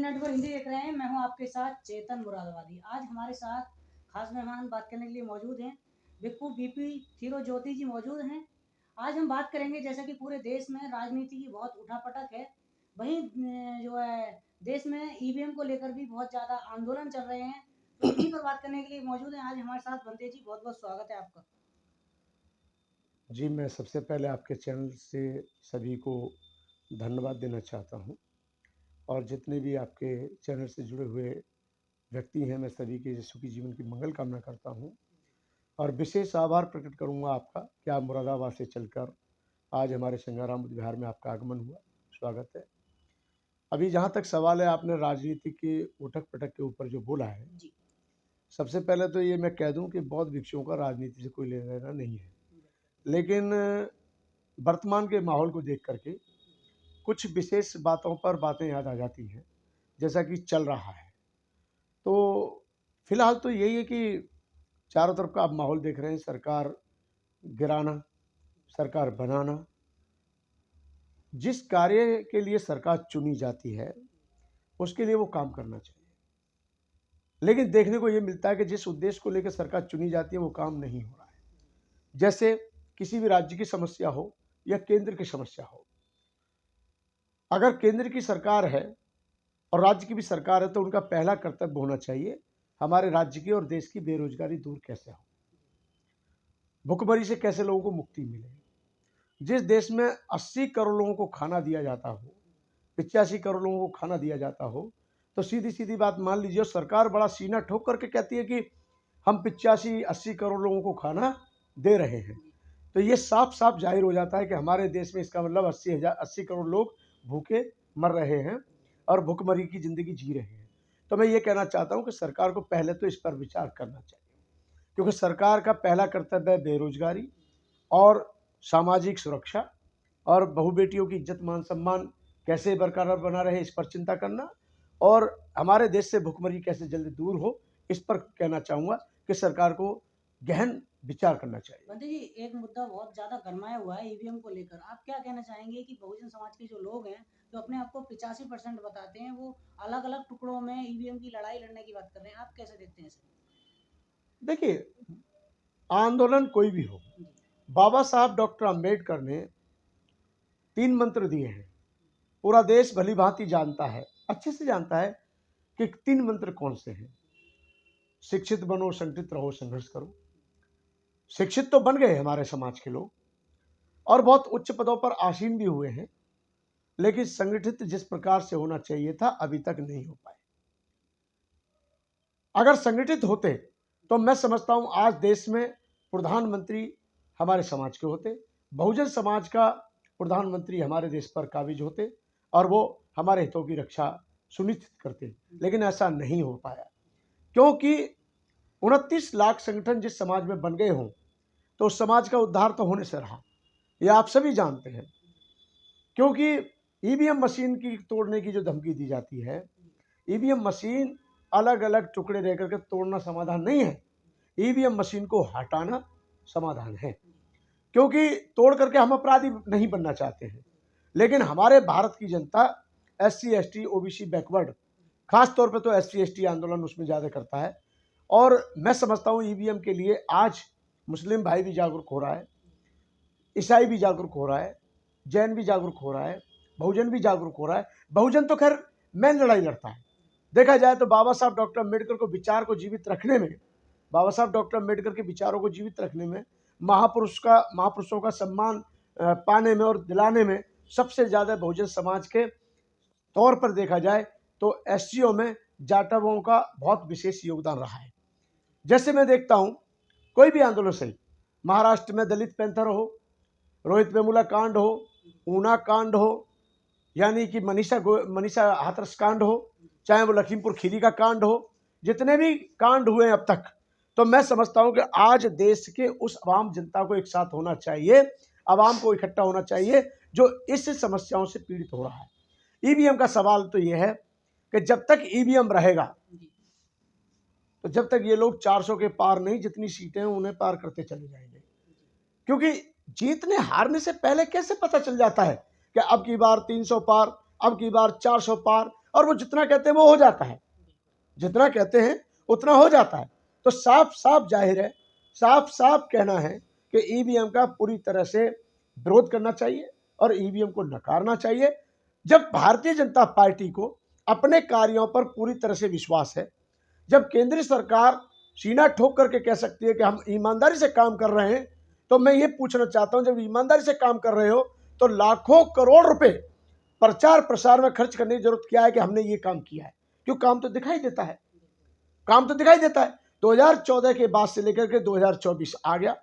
Net पर हिंदी देख रहे हैं। मैं हूं आपके साथ चेतन मुरादाबादी। आज हमारे साथ खास मेहमान बात करने के लिए मौजूद हैं। बिक्कू बीपी थीरो ज्योति जी मौजूद हैं। आज हम बात करेंगे, जैसा कि पूरे देश में राजनीति की बहुत उठापटक है, वहीं जो है देश में ईवीएम को लेकर भी बहुत ज़्यादा आंदोलन चल रहे हैं। तो इन्हीं पर बात करने के लिए मौजूद हैं आज हमारे साथ बनते जी। बहुत बहुत स्वागत है आपका। जी, मैं सबसे पहले आपके चैनल से सभी को धन्यवाद देना चाहता हूँ और जितने भी आपके चैनल से जुड़े हुए व्यक्ति हैं, मैं सभी के सुखी जीवन की मंगल कामना करता हूँ और विशेष आभार प्रकट करूँगा आपका कि आप मुरादाबाद से चलकर आज हमारे संगाराम बुद्ध विहार में आपका आगमन हुआ। स्वागत है। अभी जहाँ तक सवाल है, आपने राजनीति के उठक-पटक के ऊपर जो बोला है, जी। सबसे पहले तो ये मैं कह दूँ कि बौद्ध भिक्षुओं का राजनीति से कोई लेना-देना नहीं है। लेकिन वर्तमान के माहौल को देख करके कुछ विशेष बातों पर बातें याद आ जाती हैं, जैसा कि चल रहा है। तो फिलहाल तो यही है कि चारों तरफ का आप माहौल देख रहे हैं, सरकार गिराना, सरकार बनाना। जिस कार्य के लिए सरकार चुनी जाती है, उसके लिए वो काम करना चाहिए। लेकिन देखने को ये मिलता है कि जिस उद्देश्य को लेकर सरकार चुनी जाती है, वो काम नहीं हो रहा है। जैसे किसी भी राज्य की समस्या हो या केंद्र की समस्या हो, अगर केंद्र की सरकार है और राज्य की भी सरकार है, तो उनका पहला कर्तव्य होना चाहिए हमारे राज्य की और देश की बेरोजगारी दूर कैसे हो, भुखमरी से कैसे लोगों को मुक्ति मिले। जिस देश में 80 करोड़ लोगों को खाना दिया जाता हो, 85 करोड़ लोगों को खाना दिया जाता हो, तो सीधी सीधी बात मान लीजिए, सरकार बड़ा सीना ठोक करके कहती है कि हम 85-80 करोड़ लोगों को खाना दे रहे हैं, तो ये साफ साफ जाहिर हो जाता है कि हमारे देश में इसका मतलब 80 करोड़ लोग भूखे मर रहे हैं और भुखमरी की ज़िंदगी जी रहे हैं। तो मैं ये कहना चाहता हूँ कि सरकार को पहले तो इस पर विचार करना चाहिए, क्योंकि सरकार का पहला कर्तव्य है बेरोजगारी और सामाजिक सुरक्षा और बहू बेटियों की इज्जत मान सम्मान कैसे बरकरार बना रहे, इस पर चिंता करना, और हमारे देश से भुखमरी कैसे जल्दी दूर हो, इस पर कहना चाहूँगा कि सरकार को गहन विचार करना चाहिए। बंदे जी, एक मुद्दा बहुत ज्यादा गरमाया हुआ है ईवीएम को लेकर। आप क्या कहना चाहेंगे कि बहुजन समाज के जो लोग हैं, जो अपने आप को 85% बताते हैं, वो अलग अलग टुकड़ों में ईवीएम की लड़ाई लड़ने की बात कर रहे हैं। आप कैसे देखते हैं इसे? देखिए, आंदोलन कोई भी हो, जी। बाबा साहब डॉक्टर अंबेडकर ने 3 मंत्र दिए हैं। पूरा देश भली भांति जानता है, अच्छे से जानता है कि 3 मंत्र कौन से हैं। शिक्षित बनो, संगठित रहो, संघर्ष करो। शिक्षित तो बन गए हमारे समाज के लोग और बहुत उच्च पदों पर आसीन भी हुए हैं, लेकिन संगठित जिस प्रकार से होना चाहिए था, अभी तक नहीं हो पाए। अगर संगठित होते तो मैं समझता हूं आज देश में प्रधानमंत्री हमारे समाज के होते, बहुजन समाज का प्रधानमंत्री हमारे देश पर काबिज होते और वो हमारे हितों की रक्षा सुनिश्चित करते। लेकिन ऐसा नहीं हो पाया, क्योंकि 29 लाख संगठन जिस समाज में बन गए हों, तो उस समाज का उद्धार तो होने से रहा, ये आप सभी जानते हैं। क्योंकि ईवीएम मशीन की तोड़ने की जो धमकी दी जाती है, ईवीएम मशीन अलग अलग टुकड़े रह करके तोड़ना समाधान नहीं है, ईवीएम मशीन को हटाना समाधान है। क्योंकि तोड़ करके हम अपराधी नहीं बनना चाहते हैं, लेकिन हमारे भारत की जनता SC ST OBC बैकवर्ड, खास तौर पे तो SC ST आंदोलन उसमें ज़्यादा करता है। और मैं समझता हूँ ईवीएम के लिए आज मुस्लिम भाई भी जागरूक हो रहा है, ईसाई भी जागरूक हो रहा है, जैन भी जागरूक हो रहा है, बहुजन भी जागरूक हो रहा है। बहुजन तो खैर मेन लड़ाई लड़ता है। देखा जाए तो बाबा साहब डॉक्टर अम्बेडकर को विचार को जीवित रखने में, बाबा साहब डॉक्टर अम्बेडकर के विचारों को जीवित रखने में, महापुरुषों का सम्मान पाने में और दिलाने में सबसे ज़्यादा बहुजन समाज के तौर पर देखा जाए तो SCO में जाटवों का बहुत विशेष योगदान रहा है। जैसे मैं देखता हूँ, कोई भी आंदोलन सही, महाराष्ट्र में दलित पैंथर हो, रोहित वेमुला कांड हो, ऊना कांड हो, यानी कि मनीषा हाथरस कांड हो, चाहे वो लखीमपुर खीरी का कांड हो, जितने भी कांड हुए अब तक, तो मैं समझता हूं कि आज देश के उस आवाम जनता को एक साथ होना चाहिए, आवाम को इकट्ठा होना चाहिए जो इस समस्याओं से पीड़ित हो रहा है। ईवीएम का सवाल तो यह है कि जब तक ईवीएम रहेगा, तो जब तक ये लोग 400 के पार नहीं, जितनी सीटें हैं उन्हें पार करते चले जाएंगे। क्योंकि जीतने हारने से पहले कैसे पता चल जाता है कि अब की बार 300 पार, अब की बार 400 पार, और वो जितना कहते हैं वो हो जाता है, जितना कहते हैं उतना हो जाता है। तो साफ साफ जाहिर है, साफ साफ कहना है कि ईवीएम का पूरी तरह से विरोध करना चाहिए और ईवीएम को नकारना चाहिए। जब भारतीय जनता पार्टी को अपने कार्यों पर पूरी तरह से विश्वास है, जब केंद्रीय सरकार सीना ठोक करके कह सकती है कि हम ईमानदारी से काम कर रहे हैं, तो मैं ये पूछना चाहता हूं, जब ईमानदारी से काम कर रहे हो तो लाखों करोड़ रुपए प्रचार प्रसार में खर्च करने की जरूरत क्या है कि हमने ये काम किया है? क्यों, काम तो दिखाई देता है, काम तो दिखाई देता है। 2014 के बाद से लेकर के 2024 आ गया,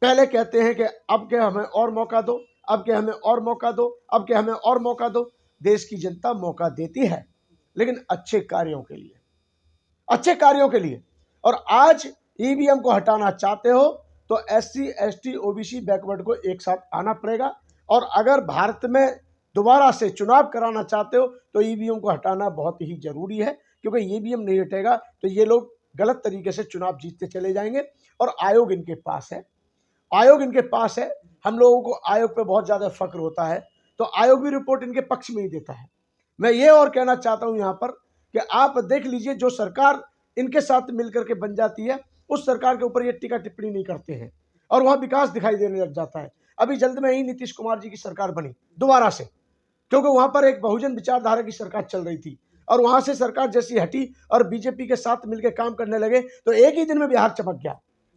पहले कहते हैं कि अब के हमें और मौका दो, अब के हमें और मौका दो, अब के हमें और मौका दो। देश की जनता मौका देती है, लेकिन अच्छे कार्यों के लिए, अच्छे कार्यों के लिए। और आज ईवीएम को हटाना चाहते हो तो SC ST OBC बैकवर्ड को एक साथ आना पड़ेगा। और अगर भारत में दोबारा से चुनाव कराना चाहते हो तो ईवीएम को हटाना बहुत ही जरूरी है, क्योंकि ईवीएम नहीं हटेगा तो ये लोग गलत तरीके से चुनाव जीतते चले जाएंगे। और आयोग इनके पास है, आयोग इनके पास है। हम लोगों को आयोग पे बहुत ज़्यादा फक्र होता है, तो आयोग भी रिपोर्ट इनके पक्ष में ही देता है। मैं ये और कहना चाहता हूँ यहाँ पर कि आप देख लीजिए, जो सरकार इनके साथ मिलकर के बन जाती है उस सरकार के ऊपर ये टीका टिप्पणी नहीं करते हैं और वहाँ विकास दिखाई देने लग जाता है। अभी जल्द में ही नीतीश कुमार जी की सरकार बनी दोबारा से, क्योंकि वहाँ पर एक बहुजन विचारधारा की सरकार चल रही थी और वहाँ से सरकार जैसी हटी और बीजेपी के साथ मिलकर काम करने लगे तो एक ही दिन में बिहार चमक गया।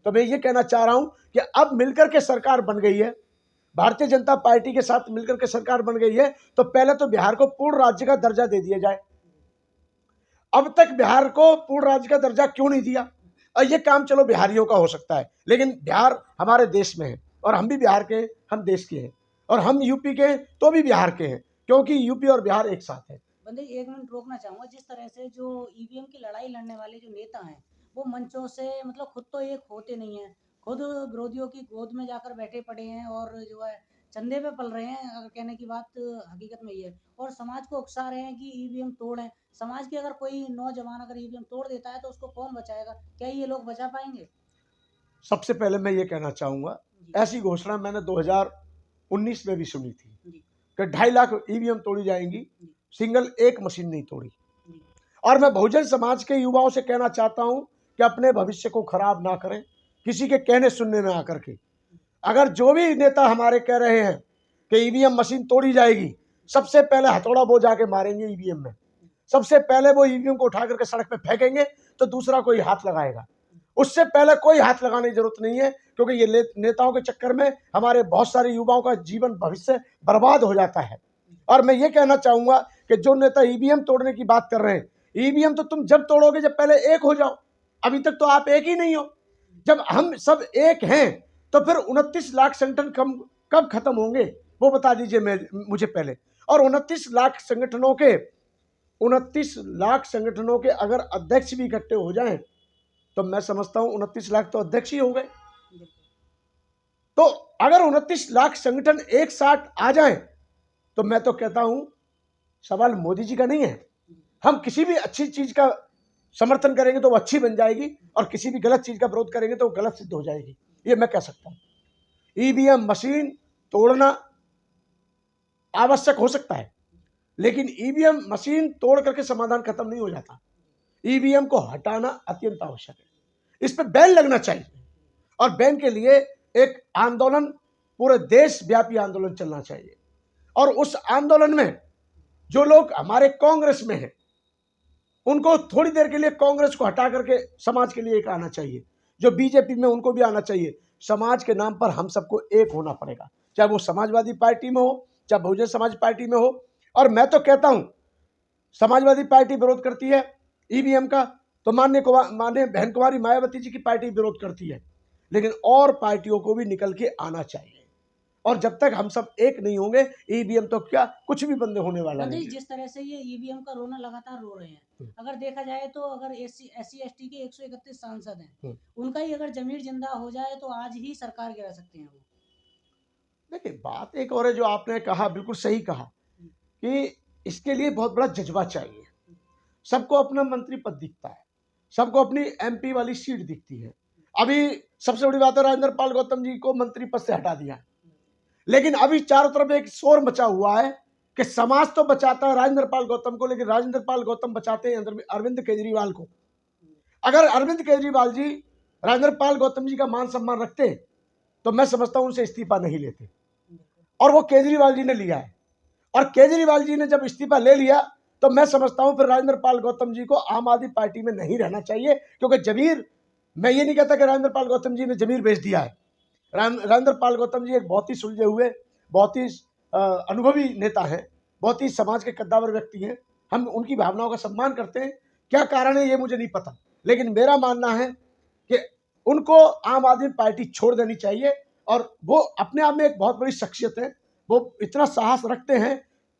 तो मैं ये कहना चाह रहा हूँ कि अब मिलकर के सरकार बन गई है, भारतीय जनता पार्टी के साथ मिलकर के सरकार बन गई है, तो पहले तो बिहार को पूर्ण राज्य का दर्जा दे दिया जाए। अब तक बिहार को पूर्ण राज्य का दर्जा क्यों नहीं दिया? और ये काम चलो बिहारियों का हो सकता है, लेकिन बिहार हमारे देश में है और हम भी बिहार के, हम देश के हैं, और हम यूपी के हैं तो भी बिहार के हैं, क्योंकि यूपी और बिहार एक साथ है। बंदे एक मिनट रोकना चाहूंगा। जिस तरह से जो ईवीएम की लड़ाई लड़ने वाले जो नेता हैं वो मंचों से मतलब खुद तो एक होते नहीं हैं, खुद विरोधियों की गोद में जाकर बैठे पड़े हैं और जो है चंदे पे पल रहे हैं, अगर कहने की बात हकीकत में ये है, और समाज को उकसा रहे हैं कि ईवीएम तोड़ें। समाज के अगर कोई नौजवान अगर ईवीएम तोड़ देता है तो उसको कौन बचाएगा? क्या ये लोग बचा पाएंगे? सबसे पहले मैं ये कहना चाहूँगा, ऐसी घोषणा मैंने 2019 में भी सुनी थी कि 2.5 लाख ईवीएम तोड़ी जाएंगी, सिंगल एक मशीन नहीं तोड़ी। और मैं बहुजन समाज के युवाओं से कहना चाहता हूं कि अपने भविष्य को खराब ना करें किसी के कहने सुनने में आकर के। अगर जो भी नेता हमारे कह रहे हैं कि ईवीएम मशीन तोड़ी जाएगी, सबसे पहले हथौड़ा वो जाके मारेंगे ईवीएम में, सबसे पहले वो ईवीएम को उठा करके सड़क पे फेंकेंगे तो दूसरा कोई हाथ लगाएगा। उससे पहले कोई हाथ लगाने की जरूरत नहीं है, क्योंकि ये नेताओं के चक्कर में हमारे बहुत सारे युवाओं का जीवन भविष्य बर्बाद हो जाता है। और मैं ये कहना चाहूंगा कि जो नेता ईवीएम तोड़ने की बात कर रहे हैं, ईवीएम तो तुम जब तोड़ोगे जब पहले एक हो जाओ। अभी तक तो आप एक ही नहीं हो। जब हम सब एक हैं तो फिर 29 लाख संगठन कब खत्म होंगे वो बता दीजिए मुझे पहले। और 29 लाख संगठनों के अगर अध्यक्ष भी इकट्ठे हो जाएं तो मैं समझता हूं 29 लाख तो अध्यक्ष ही हो गए। तो अगर 29 लाख संगठन एक साथ आ जाएं तो मैं तो कहता हूं सवाल मोदी जी का नहीं है। हम किसी भी अच्छी चीज का समर्थन करेंगे तो वो अच्छी बन जाएगी और किसी भी गलत चीज का विरोध करेंगे तो वो गलत सिद्ध हो जाएगी, ये मैं कह सकता हूं। ईवीएम मशीन तोड़ना आवश्यक हो सकता है, लेकिन ईवीएम मशीन तोड़ करके समाधान खत्म नहीं हो जाता। ईवीएम को हटाना अत्यंत आवश्यक है, इस पर बैन लगना चाहिए और बैन के लिए एक आंदोलन, पूरे देश व्यापी आंदोलन चलना चाहिए। और उस आंदोलन में जो लोग हमारे कांग्रेस में हैं उनको थोड़ी देर के लिए कांग्रेस को हटा करके समाज के लिए एक आना चाहिए, जो बीजेपी में उनको भी आना चाहिए। समाज के नाम पर हम सबको एक होना पड़ेगा, चाहे वो समाजवादी पार्टी में हो, चाहे बहुजन समाज पार्टी में हो। और मैं तो कहता हूं समाजवादी पार्टी विरोध करती है ईवीएम का, तो माननीय बहन कुमारी मायावती जी की पार्टी विरोध करती है, लेकिन और पार्टियों को भी निकल के आना चाहिए। और जब तक हम सब एक नहीं होंगे ईवीएम तो क्या कुछ भी बंद होने वाला नहीं। जिस तरह से ये ईवीएम का रोना लगातार रो रहे हैं, अगर देखा जाए तो अगर SC ST के 131 सांसद हैं, उनका ही अगर जमीर जिंदा हो जाए तो आज ही सरकार गिरा सकते हैं वो। देखिए बात एक और है, जो आपने कहा बिल्कुल सही कहा कि इसके लिए बहुत बड़ा जज्बा चाहिए। सबको अपना मंत्री पद दिखता है, सबको अपनी MP वाली सीट दिखती है। अभी सबसे बड़ी बात है राजेंद्र पाल गौतम जी को मंत्री पद से हटा दिया, लेकिन अभी चारों तरफ एक शोर मचा हुआ है कि समाज तो बचाता है राजेंद्र पाल गौतम को, लेकिन राजेंद्र पाल गौतम बचाते हैं अरविंद केजरीवाल को। अगर अरविंद केजरीवाल जी राजेंद्र पाल गौतम जी का मान सम्मान रखते तो मैं समझता हूं उनसे इस्तीफा नहीं लेते, और वो केजरीवाल जी ने लिया है। और केजरीवाल जी ने जब इस्तीफा ले लिया तो मैं समझता हूं फिर राजेंद्र पाल गौतम जी को आम आदमी पार्टी में नहीं रहना चाहिए, क्योंकि जमीर, मैं ये नहीं कहता कि राजेंद्र पाल गौतम जी ने जमीर बेच दिया है। राजेंद्र पाल गौतम जी एक बहुत ही सुलझे हुए, बहुत ही अनुभवी नेता हैं, बहुत ही समाज के कद्दावर व्यक्ति हैं। हम उनकी भावनाओं का सम्मान करते हैं। क्या कारण है ये मुझे नहीं पता, लेकिन मेरा मानना है कि उनको आम आदमी पार्टी छोड़ देनी चाहिए। और वो अपने आप में एक बहुत बड़ी शख्सियत है, वो इतना साहस रखते हैं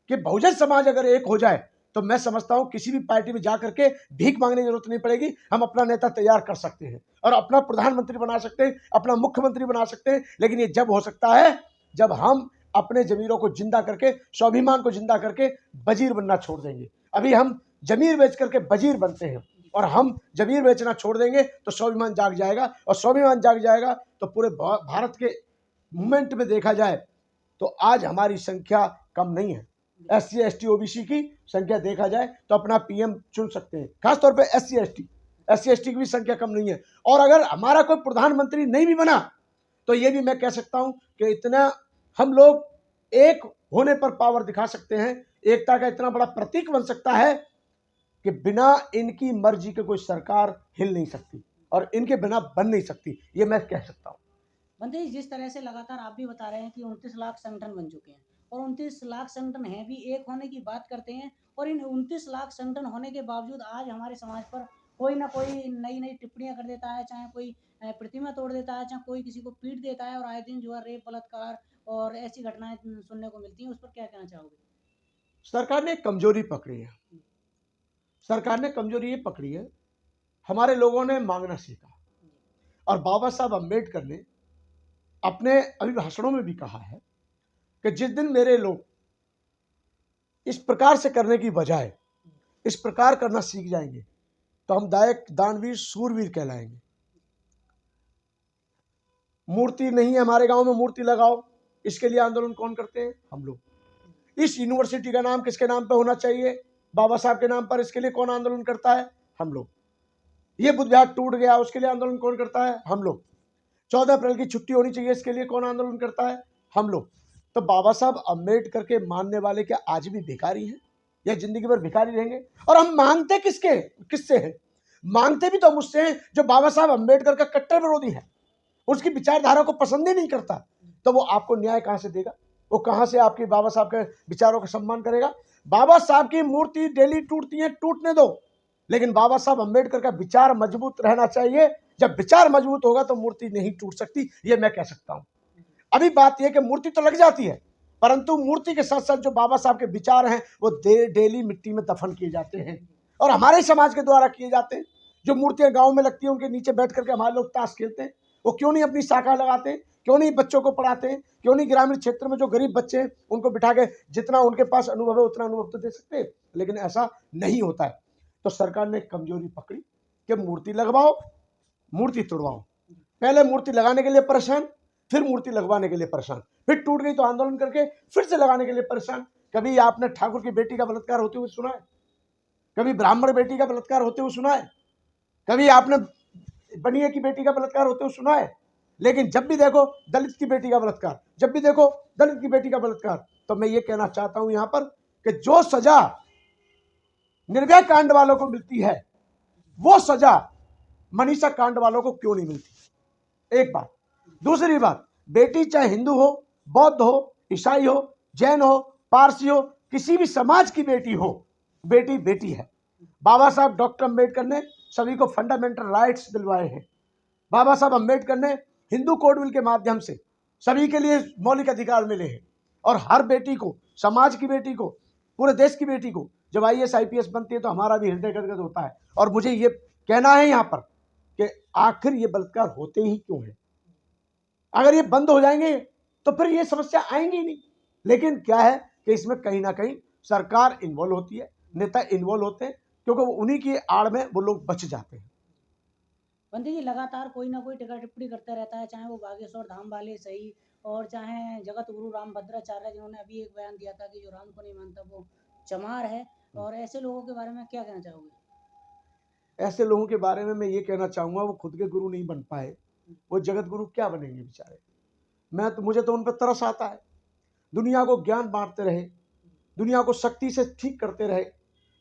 कि बहुजन समाज अगर एक हो जाए तो मैं समझता हूं किसी भी पार्टी में जाकर के भीख मांगने की जरूरत नहीं पड़ेगी। हम अपना नेता तैयार कर सकते हैं और अपना प्रधानमंत्री बना सकते हैं, अपना मुख्यमंत्री बना सकते हैं। लेकिन ये जब हो सकता है जब हम अपने जमीरों को जिंदा करके, स्वाभिमान को जिंदा करके वजीर बनना छोड़ देंगे। अभी हम जमीर बेच करके वजीर बनते हैं, और हम जमीर बेचना छोड़ देंगे तो स्वाभिमान जाग जाएगा, और स्वाभिमान जाग जाएगा तो पूरे भारत के मूवमेंट में देखा जाए तो आज हमारी संख्या कम नहीं है। SC ST OBC की संख्या देखा जाए तो अपना PM चुन सकते हैं, खासतौर पे SC ST की भी संख्या कम नहीं है। और अगर हमारा कोई प्रधानमंत्री नहीं भी बना तो ये भी मैं कह सकता हूं कि इतना हम लोग एक होने पर पावर दिखा सकते हैं, एकता का इतना बड़ा प्रतीक बन सकता है कि बिना इनकी मर्जी के कोई सरकार हिल नहीं सकती, और इनके बिना बन नहीं सकती, ये मैं कह सकता हूँ। मंत्री, जिस तरह से लगातार आप भी बता रहे हैं कि 29 लाख संगठन बन चुके हैं, और 29 लाख संगठन हैं भी एक होने की बात करते हैं, और इन 29 लाख संगठन होने के बावजूद आज हमारे समाज पर कोई ना कोई नई नई टिप्पणियां कर देता है, चाहे कोई प्रतिमा तोड़ देता है, चाहे कोई किसी को पीट देता है, और आए दिन जो है रेप, बलात्कार और ऐसी घटनाएं सुनने को मिलती हैं। उस पर क्या कहना चाहोगे? सरकार ने कमजोरी पकड़ी है, सरकार ने कमजोरी ये पकड़ी है, हमारे लोगों ने मांगना सीखा। और बाबा साहब अम्बेडकर ने अपने अभिभाषणों में भी कहा है कि जिस दिन मेरे लोग इस प्रकार से करने की बजाय इस प्रकार करना सीख जाएंगे तो हम दायक, दानवीर, सूरवीर कहलाएंगे। मूर्ति नहीं है हमारे गांव में, मूर्ति लगाओ, इसके लिए आंदोलन कौन करते हैं? हम लोग। इस यूनिवर्सिटी का नाम किसके नाम पर होना चाहिए? बाबा साहब के नाम पर। इसके लिए कौन आंदोलन करता है? हम लोग। ये बुद्ध विहार टूट गया, उसके लिए आंदोलन कौन करता है? हम लोग। 14 अप्रैल की छुट्टी होनी चाहिए, इसके लिए कौन आंदोलन करता है? हम लोग। तो बाबा साहब अम्बेडकर के मानने वाले क्या आज भी भिखारी हैं या जिंदगी भर भिखारी रहेंगे? और हम मांगते किससे हैं? मांगते भी तो हम उससे हैं जो बाबा साहब अम्बेडकर का कट्टर विरोधी है, उसकी विचारधारा को पसंद ही नहीं करता। तो वो आपको न्याय कहां से देगा? वो कहां से आपके बाबा साहब के विचारों का सम्मान करेगा? बाबा साहब की मूर्ति डेली टूटती है, टूटने दो, लेकिन बाबा साहब अम्बेडकर का विचार मजबूत रहना चाहिए। जब विचार मजबूत होगा तो मूर्ति नहीं टूट सकती, ये मैं कह सकता हूं। अभी बात यह कि मूर्ति तो लग जाती है, परंतु मूर्ति के साथ साथ जो बाबा साहब के विचार हैं वो डेली मिट्टी में दफन किए जाते हैं, और हमारे समाज के द्वारा किए जाते हैं। जो मूर्तियां गांव में लगती हैं उनके नीचे बैठ करके हमारे लोग ताश खेलते हैं। वो क्यों नहीं अपनी शाखा लगाते हैं? क्यों नहीं बच्चों को पढ़ाते हैं? क्यों नहीं ग्रामीण क्षेत्र में जो गरीब बच्चे हैं उनको बिठा के जितना उनके पास अनुभव है उतना अनुभव तो दे सकते हैं, लेकिन ऐसा नहीं होता है। तो सरकार ने कमजोरी पकड़ी कि मूर्ति लगवाओ, मूर्ति तोड़वाओ। पहले मूर्ति लगाने के लिए परेशान, फिर मूर्ति लगवाने के लिए परेशान, फिर टूट गई तो आंदोलन करके फिर से लगाने के लिए परेशान। कभी आपने ठाकुर की बेटी का बलात्कार होते हुए सुना है? कभी ब्राह्मण बेटी का बलात्कार होते हुए सुना है? कभी आपने बनिए की बेटी का बलात्कार होते हुए सुना है? लेकिन जब भी देखो दलित की बेटी का बलात्कार, जब भी देखो दलित की बेटी का बलात्कार। तो मैं ये कहना चाहता हूं यहां पर कि जो सजा निर्भया कांड वालों को मिलती है वो सजा मनीषा कांड वालों को क्यों नहीं मिलती? एक बात। दूसरी बात, बेटी चाहे हिंदू हो, बौद्ध हो, ईसाई हो, जैन हो, पारसी हो, किसी भी समाज की बेटी हो, बेटी बेटी है। बाबा साहब डॉक्टर अम्बेडकर ने सभी को फंडामेंटल राइट्स दिलवाए हैं। बाबा साहब अम्बेडकर ने हिंदू कोड बिल के माध्यम से सभी के लिए मौलिक अधिकार मिले हैं, और हर बेटी को, समाज की बेटी को, पूरे देश की बेटी को जब IAS IPS बनती है तो हमारा भी हृदय गदगद होता है। और मुझे ये कहना है यहाँ पर कि आखिर ये बलात्कार होते ही क्यों है? अगर ये बंद हो जाएंगे तो फिर ये समस्या आएंगी नहीं। लेकिन क्या है कि इसमें कहीं ना कहीं सरकार इन्वॉल्व होती है, नेता इन्वॉल्व होते हैं, क्योंकि वो उन्हीं की आड़ में वो लोग बच जाते हैं। पंडित जी लगातार कोई ना कोई टीका टिप्पणी करता रहता है, चाहे वो बागेश्वर धाम वाले सही और चाहे जगत गुरु रामभद्राचार्य, जिन्होंने अभी एक बयान दिया था कि जो राम को नहीं मानता वो चमार है। और ऐसे लोगों के बारे में क्या कहना चाहोगे? ऐसे लोगों के बारे में मैं ये कहना चाहूँगा, वो खुद के गुरु नहीं बन पाए, वो जगत गुरु क्या बनेंगे बेचारे। मुझे तो उन पर तरस आता है। दुनिया को ज्ञान बांटते रहे, दुनिया को शक्ति से ठीक करते रहे,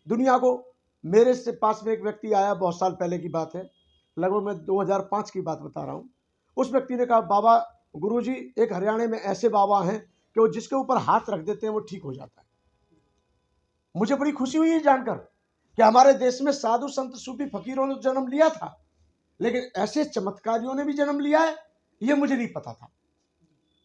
दुनिया को। मेरे से पास में एक व्यक्ति आया, बहुत साल पहले की बात है, लगभग मैं 2005 की बात बता रहा हूँ। उस व्यक्ति ने कहा, बाबा गुरुजी, एक हरियाणा में ऐसे बाबा हैं कि वो जिसके ऊपर हाथ रख देते हैं वो ठीक हो जाता है। मुझे बड़ी खुशी हुई है जानकर कि हमारे देश में साधु संत सूफी फकीरों ने जन्म लिया था, लेकिन ऐसे चमत्कारियों ने भी जन्म लिया है, ये मुझे नहीं पता था।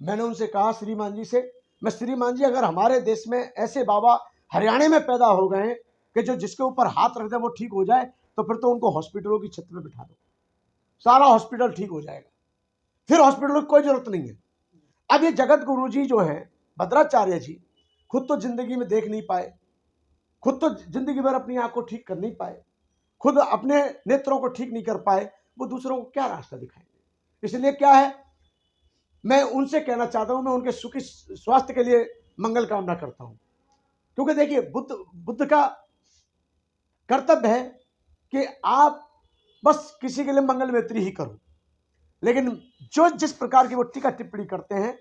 मैंने उनसे कहा, श्रीमान जी से, श्रीमान जी, अगर हमारे देश में ऐसे बाबा हरियाणा में पैदा हो गए कि जो जिसके ऊपर हाथ रख दे वो ठीक हो जाए, तो फिर तो उनको हॉस्पिटलों की छत में बिठा दो, सारा हॉस्पिटल ठीक हो जाएगा, फिर हॉस्पिटलों की कोई जरूरत नहीं है। अब ये जगत गुरु जी जो हैं, भद्राचार्य जी, खुद तो जिंदगी में देख नहीं पाए, खुद तो जिंदगी भर अपनी आंख को ठीक कर नहीं पाए, खुद अपने नेत्रों को ठीक नहीं कर पाए, वो दूसरों को क्या रास्ता दिखाएंगे। इसलिए क्या है, मैं उनसे कहना चाहता हूं, मैं उनके सुखी स्वास्थ्य के लिए मंगल कामना करता हूं। क्योंकि देखिए, बुद्ध का कर्तव्य है कि आप बस किसी के लिए मंगल मैत्री ही करो, लेकिन जो जिस प्रकार की वो टीका टिप्पणी करते हैं,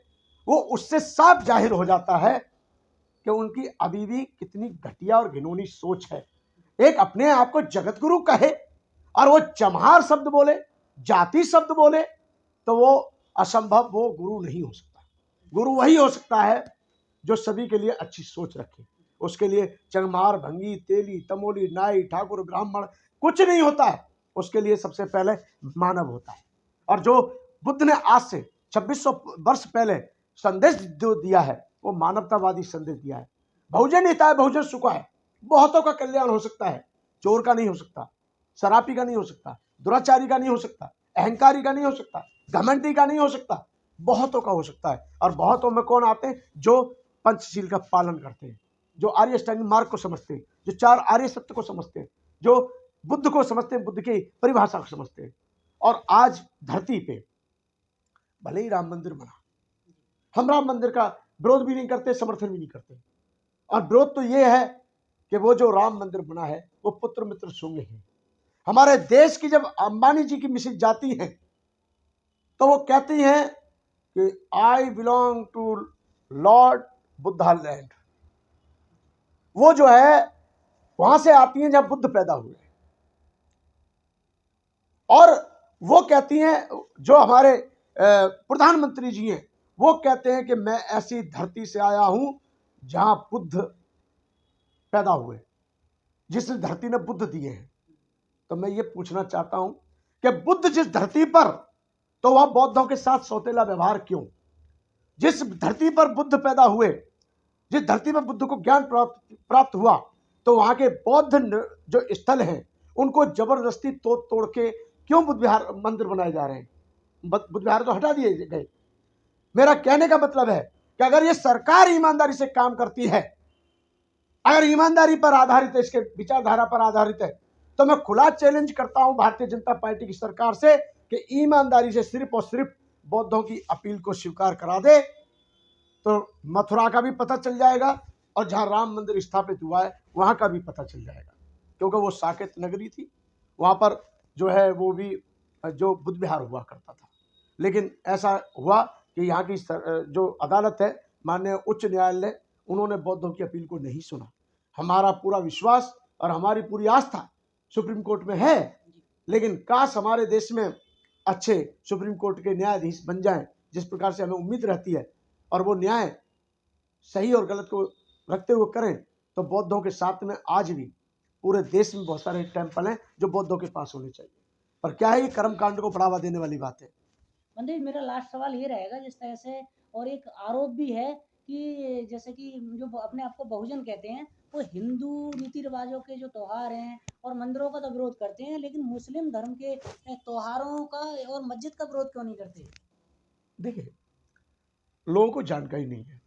वो उससे साफ जाहिर हो जाता है कि उनकी अभी भी कितनी घटिया और घिनौनी सोच है। एक अपने आप को जगत गुरु कहे और वो चमहार शब्द बोले, जाति शब्द बोले, तो वो असंभव, वो गुरु नहीं हो सकता। गुरु वही हो सकता है जो सभी के लिए अच्छी सोच रखे। उसके लिए चंगमार, भंगी, तेली, तमोली, नाई, ठाकुर, ब्राह्मण कुछ नहीं होता है। उसके लिए सबसे पहले मानव होता है। और जो बुद्ध ने आज से 2600 वर्ष पहले संदेश जो दिया है, वो मानवतावादी संदेश दिया है। बहुजन हिताय बहुजन सुखाय, बहुतों का कल्याण हो सकता है, चोर का नहीं हो सकता, शराबी का नहीं हो सकता, दुराचारी का नहीं हो सकता, अहंकारी का नहीं हो सकता, घमंडी का नहीं हो सकता, बहुतों का हो सकता है। और बहुतों में कौन आते हैं? जो पंचशील का पालन करते हैं, जो आर्य अष्टांगिक मार्ग को समझते हैं, जो चार आर्य सत्य को समझते हैं, जो बुद्ध को समझते हैं, बुद्ध की परिभाषा को समझते हैं। और आज धरती पे भले ही राम मंदिर बना, हम राम मंदिर का विरोध भी नहीं करते, समर्थन भी नहीं करते। और विरोध तो ये है कि वो जो राम मंदिर बना है वो पुत्र मित्र शून्य है। हमारे देश की जब अंबानी जी की मिसेज जाती हैं तो वो कहती हैं कि I belong to lord Buddha land. वो जो है वहां से आती हैं जहां बुद्ध पैदा हुए। और वो कहती हैं, जो हमारे प्रधानमंत्री जी हैं, वो कहते हैं कि मैं ऐसी धरती से आया हूं जहां बुद्ध पैदा हुए, जिस धरती ने बुद्ध दिए हैं। तो मैं ये पूछना चाहता हूं कि बुद्ध जिस धरती पर, तो वह बौद्धों के साथ सौतेला व्यवहार क्यों? जिस धरती पर बुद्ध पैदा हुए, जिस धरती पर बुद्ध को ज्ञान प्राप्त हुआ, तो वहां के बौद्ध जो स्थल हैं उनको जबरदस्ती तोड़ के क्यों बुद्ध विहार मंदिर बनाए जा रहे हैं? बुद्ध विहार तो हटा दिए गए। मेरा कहने का मतलब है कि अगर ये सरकार ईमानदारी से काम करती है, अगर ईमानदारी पर आधारित है, इसके विचारधारा पर आधारित है, तो मैं खुला चैलेंज करता हूं भारतीय जनता पार्टी की सरकार से कि ईमानदारी से सिर्फ और सिर्फ बौद्धों की अपील को स्वीकार करा दे, तो मथुरा का भी पता चल जाएगा और जहां राम मंदिर स्थापित हुआ है वहां का भी पता चल जाएगा। क्योंकि वो साकेत नगरी थी, वहां पर जो है वो भी जो बुद्ध विहार हुआ करता था। लेकिन ऐसा हुआ कि यहाँ की जो अदालत है, माननीय उच्च न्यायालय, उन्होंने बौद्धों की अपील को नहीं सुना। हमारा पूरा विश्वास और हमारी पूरी आस्था सुप्रीम कोर्ट में है, लेकिन काश हमारे देश में अच्छे सुप्रीम कोर्ट के न्यायाधीश बन जाएं, जिस प्रकार से हमें उम्मीद रहती है, और वो न्याय सही और गलत को रखते हुए करें, तो बौद्धों के साथ में आज भी पूरे देश में बहुत सारे टेम्पल हैं जो बौद्धों के पास होने चाहिए। पर क्या है, ये कर्म कांड को बढ़ावा देने वाली बात है। मंदिर, मेरा लास्ट सवाल ये रहेगा, जिस तरह से और एक आरोप भी है कि जैसे कि जो अपने आप को बहुजन कहते हैं, वो हिंदू रीति रिवाजों के जो त्योहार हैं और मंदिरों का तो विरोध करते हैं, लेकिन मुस्लिम धर्म के त्योहारों का और मस्जिद का विरोध क्यों नहीं करते? देखिए, लोगों को जानकारी नहीं है।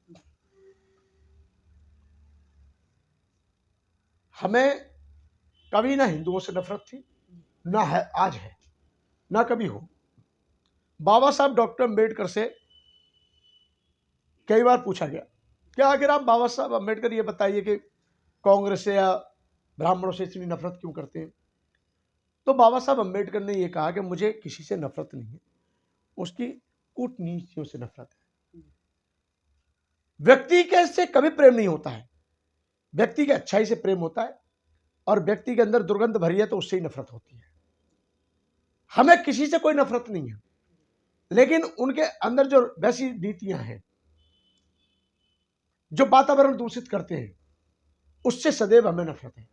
हमें कभी ना हिंदुओं से नफरत थी, ना है, आज है। ना कभी हो। बाबा साहब डॉक्टर अम्बेडकर से कई बार पूछा गया कि आखिर आप बाबा साहब अम्बेडकर ये बताइए कि कांग्रेस से या ब्राह्मणों से इतनी नफरत क्यों करते हैं। तो बाबा साहब अम्बेडकर ने ये कहा कि मुझे किसी से नफरत नहीं है, उसकी कूटनीतियों से नफरत है। व्यक्ति के से कभी प्रेम नहीं होता है, व्यक्ति की अच्छाई से प्रेम होता है, और व्यक्ति के अंदर दुर्गंध भरी है तो उससे ही नफरत होती है। हमें किसी से कोई नफरत नहीं है, लेकिन उनके अंदर जो वैसी नीतियां हैं जो वातावरण दूषित करते हैं, उससे सदैव हमें नफरत है।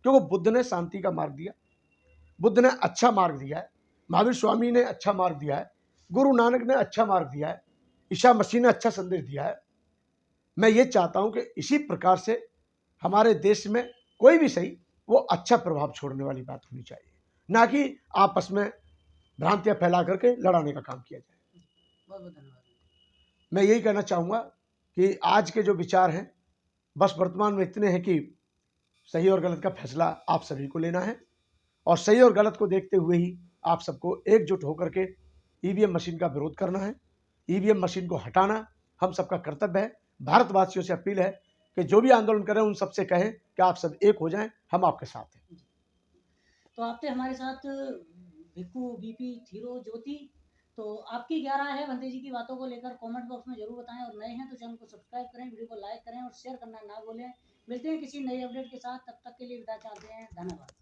क्योंकि बुद्ध ने शांति का मार्ग दिया, बुद्ध ने अच्छा मार्ग दिया है, महावीर स्वामी ने अच्छा मार्ग दिया है, गुरु नानक ने अच्छा मार्ग दिया है, ईसा मसीह ने अच्छा संदेश दिया है। मैं ये चाहता हूं कि इसी प्रकार से हमारे देश में कोई भी सही वो अच्छा प्रभाव छोड़ने वाली बात होनी चाहिए, ना कि आपस में भ्रांतियां फैला करके लड़ाने का काम किया जाए। बहुत बहुत धन्यवाद। मैं यही कहना चाहूँगा कि आज के जो विचार हैं बस वर्तमान में इतने हैं कि सही और गलत का फैसला आप सभी को लेना है, और सही और गलत को देखते हुए ही आप सबको एकजुट होकर के ईवीएम मशीन का विरोध करना है। ईवीएम मशीन को हटाना हम सबका कर्तव्य है। भारतवासियों से अपील है कि जो भी आंदोलन करें उन सबसे कहें कि आप सब एक हो जाएं, हम आपके साथ हैं। तो आप थे हमारे साथ भिक्खू बीपी थीरो ज्योति। तो आपकी क्या राय है बंदे जी की बातों को लेकर, कमेंट बॉक्स में जरूर बताएं, और नए हैं तो चैनल को सब्सक्राइब करें, वीडियो को लाइक करें और शेयर करना ना भूलें। मिलते हैं किसी नए अपडेट के साथ, तब तक के लिए विदा चाहते हैं। धन्यवाद।